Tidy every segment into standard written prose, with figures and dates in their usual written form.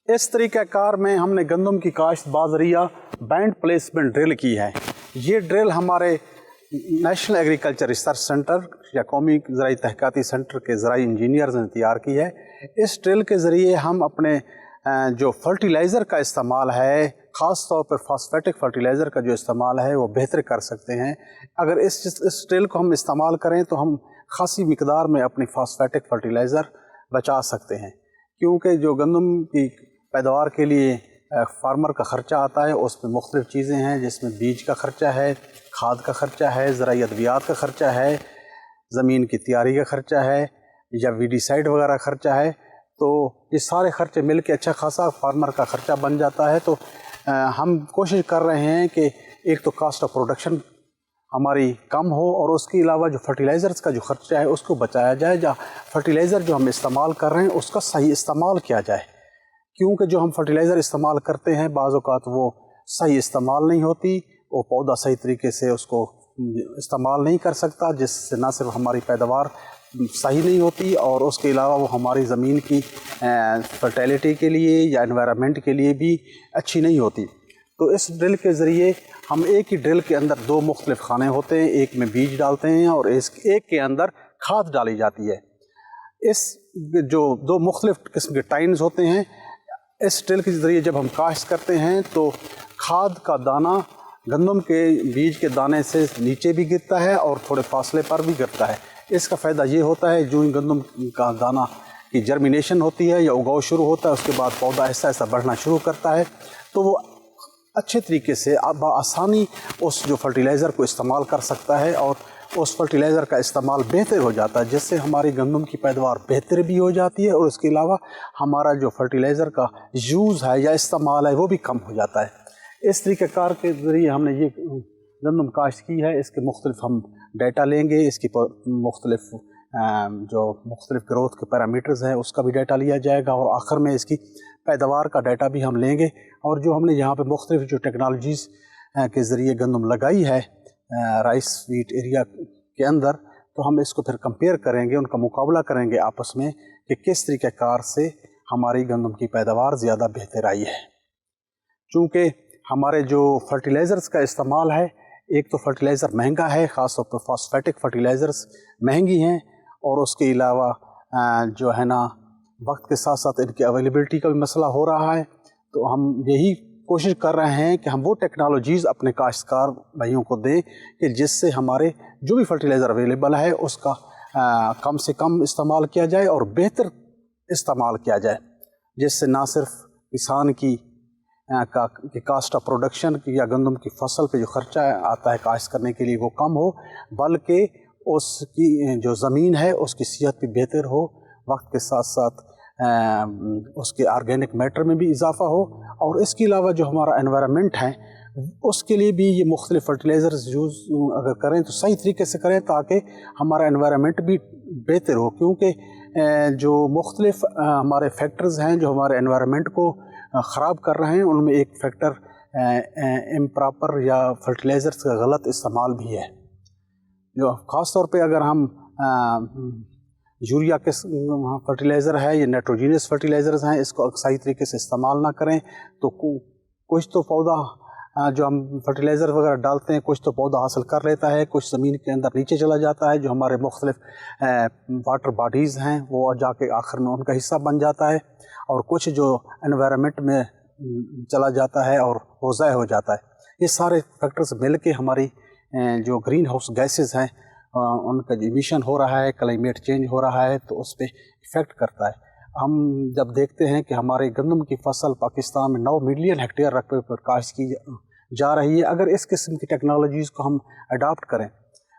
इस तरीक़ा कार में हमने गंदम की काश्त बाज़रिया बैंड प्लेसमेंट ड्रिल की है। ये ड्रिल हमारे नेशनल एग्रीकल्चर रिसर्च सेंटर या कौमी ज़राई तहक़ीक़ाती सेंटर के ज़राई इंजीनियर्स ने तैयार की है। इस ड्रिल के ज़रिए हम अपने जो फर्टिलाइज़र का इस्तेमाल है, ख़ास तौर पर फॉस्फेटिक फर्टिलाइज़र का जो इस्तेमाल है वो बेहतर कर सकते हैं। अगर इस ड्रिल को हम इस्तेमाल करें तो हम ख़ासी मिकदार में अपनी फॉस्फेटिक फर्टिलाइज़र बचा सकते हैं, क्योंकि जो गंदम की पैदावार के लिए फार्मर का ख़र्चा आता है उसमें मुख्तलिफ़ चीज़ें हैं, जिसमें बीज का ख़र्चा है, खाद का ख़र्चा है, ज़राई अद्वियात का ख़र्चा है, ज़मीन की तैयारी का ख़र्चा है या वीडिसाइड वगैरह ख़र्चा है। तो ये सारे ख़र्चे मिल के अच्छा खासा फार्मर का ख़र्चा बन जाता है। तो हम कोशिश कर रहे हैं कि एक तो कास्ट ऑफ प्रोडक्शन हमारी कम हो और उसके अलावा जो फर्टिलाइज़र्स का जो ख़र्चा है उसको बचाया जाए, या फर्टिलाइज़र जो हम इस्तेमाल कर रहे हैं उसका सही इस्तेमाल किया जाए, क्योंकि जो हम फर्टिलाइज़र इस्तेमाल करते हैं बाज़ औक़ात वो सही इस्तेमाल नहीं होती, वो पौधा सही तरीके से उसको इस्तेमाल नहीं कर सकता, जिससे ना सिर्फ हमारी पैदावार सही नहीं होती और उसके अलावा वो हमारी ज़मीन की फर्टिलिटी के लिए या एनवायरनमेंट के लिए भी अच्छी नहीं होती। तो इस ड्रिल के ज़रिए हम एक ही ड्रिल के अंदर दो मुख्तलिफ़ खाने होते हैं, एक में बीज डालते हैं और एक के अंदर खाद डाली जाती है। इस जो दो मुख्तलिफ़ किस्म के टाइन्स होते हैं, इस ड्रिल के ज़रिए जब हम काश्त करते हैं तो खाद का दाना गंदम के बीज के दाने से नीचे भी गिरता है और थोड़े फासले पर भी गिरता है। इसका फ़ायदा ये होता है जो गंदम का दाना की जर्मिनेशन होती है या उगाव शुरू होता है, उसके बाद पौधा ऐसा ऐसा बढ़ना शुरू करता है, तो वो अच्छे तरीके से आसानी उस जो फर्टिलाइज़र को इस्तेमाल कर सकता है और उस फर्टिलाइज़र का इस्तेमाल बेहतर हो जाता है, जिससे हमारी गंदम की पैदावार बेहतर भी हो जाती है और उसके अलावा हमारा जो फर्टिलाइज़र का यूज़ है या इस्तेमाल है वो भी कम हो जाता है। इस तरीके कार के ज़रिए हमने ये गंदम काश्त की है। इसके मुख्तलिफ हम डाटा लेंगे, इसकी मुख्तलिफ जो मुख्तलिफ ग्रोथ के पैरामीटर्स हैं उसका भी डाटा लिया जाएगा और आखिर में इसकी पैदावार का डाटा भी हम लेंगे। और जो हमने यहाँ पे मुख्तलिफ जो टेक्नोलॉजीज़ के ज़रिए गंदम लगाई है राइस वीट एरिया के अंदर, तो हम इसको फिर कंपेयर करेंगे, उनका मुकाबला करेंगे आपस में कि किस तरीके कार से हमारी गंदम की पैदावार ज़्यादा बेहतर आई है। चूँकि हमारे जो फर्टिलाइज़र्स का इस्तेमाल है, एक तो फर्टिलाइज़र महंगा है, ख़ास तौर पर फॉस्फेटिक फर्टिलाइज़र्स महंगी हैं और उसके अलावा जो है ना वक्त के साथ साथ इनकी अवेलेबिलिटी का भी मसला हो रहा है। तो हम यही कोशिश कर रहे हैं कि हम वो टेक्नोलॉजीज़ अपने काश्तकार भाइयों को दें कि जिससे हमारे जो भी फर्टिलाइज़र अवेलेबल है उसका कम से कम इस्तेमाल किया जाए और बेहतर इस्तेमाल किया जाए, जिससे ना सिर्फ किसान की कास्ट ऑफ प्रोडक्शन या गंदम की फसल पे जो ख़र्चा आता है काश्त करने के लिए वो कम हो, बल्कि उसकी जो ज़मीन है उसकी सेहत भी बेहतर हो, वक्त के साथ साथ उसके ऑर्गेनिक मैटर में भी इजाफ़ा हो और इसके अलावा जो हमारा एनवायरनमेंट है उसके लिए भी ये मुख्तलिफ़ फर्टिलाइज़र्स यूज़ अगर करें तो सही तरीके से करें ताकि हमारा एनवायरनमेंट भी बेहतर हो, क्योंकि जो मुख्तलिफ़ हमारे फैक्टर्स हैं जो हमारे एनवायरनमेंट को ख़राब कर रहे हैं, उनमें एक फैक्टर इम्प्रॉपर या फर्टिलाइज़र्स का गलत इस्तेमाल भी है। जो ख़ास तौर पे अगर हम यूरिया के फर्टिलाइज़र है या नाइट्रोजीनियस फर्टिलाइज़र्स हैं, इसको सही तरीके से इस्तेमाल ना करें तो कुछ तो पौधा जो हम फर्टिलाइज़र वगैरह डालते हैं कुछ तो पौधा हासिल कर लेता है, कुछ ज़मीन के अंदर नीचे चला जाता है, जो हमारे मुख्तलिफ़ वाटर बॉडीज़ हैं वो जाके आखिर में उनका हिस्सा बन जाता है और कुछ जो एनवायरनमेंट में चला जाता है और वो ज़ाय हो जाता है। ये सारे फैक्टर्स मिल के हमारी जो ग्रीन हाउस गैसेज़ हैं उनका जो इमिशन हो रहा है, क्लाइमेट चेंज हो रहा है, तो उस पर इफ़ेक्ट करता है। हम जब देखते हैं कि हमारे गंदम की फसल पाकिस्तान में 9 मिलियन हेक्टेयर रकबे पर काश्त की जा रही है, अगर इस किस्म की टेक्नोलॉजीज़ को हम अडॉप्ट करें,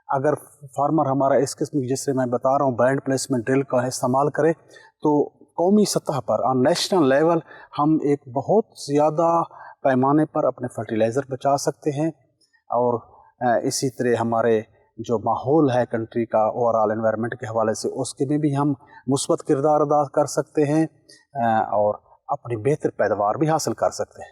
अगर फार्मर हमारा इस किस्म की जिससे मैं बता रहा हूँ बैंड प्लेसमेंट ड्रिल का इस्तेमाल करे, तो कौमी सतह पर ऑन नेशनल लेवल हम एक बहुत ज़्यादा पैमाने पर अपने फर्टिलाइज़र बचा सकते हैं और इसी तरह हमारे जो माहौल है कंट्री का ओवरऑल एनवायरनमेंट के हवाले से उसके में भी हम मुस्बत किरदार अदा कर सकते हैं और अपनी बेहतर पैदावार भी हासिल कर सकते हैं।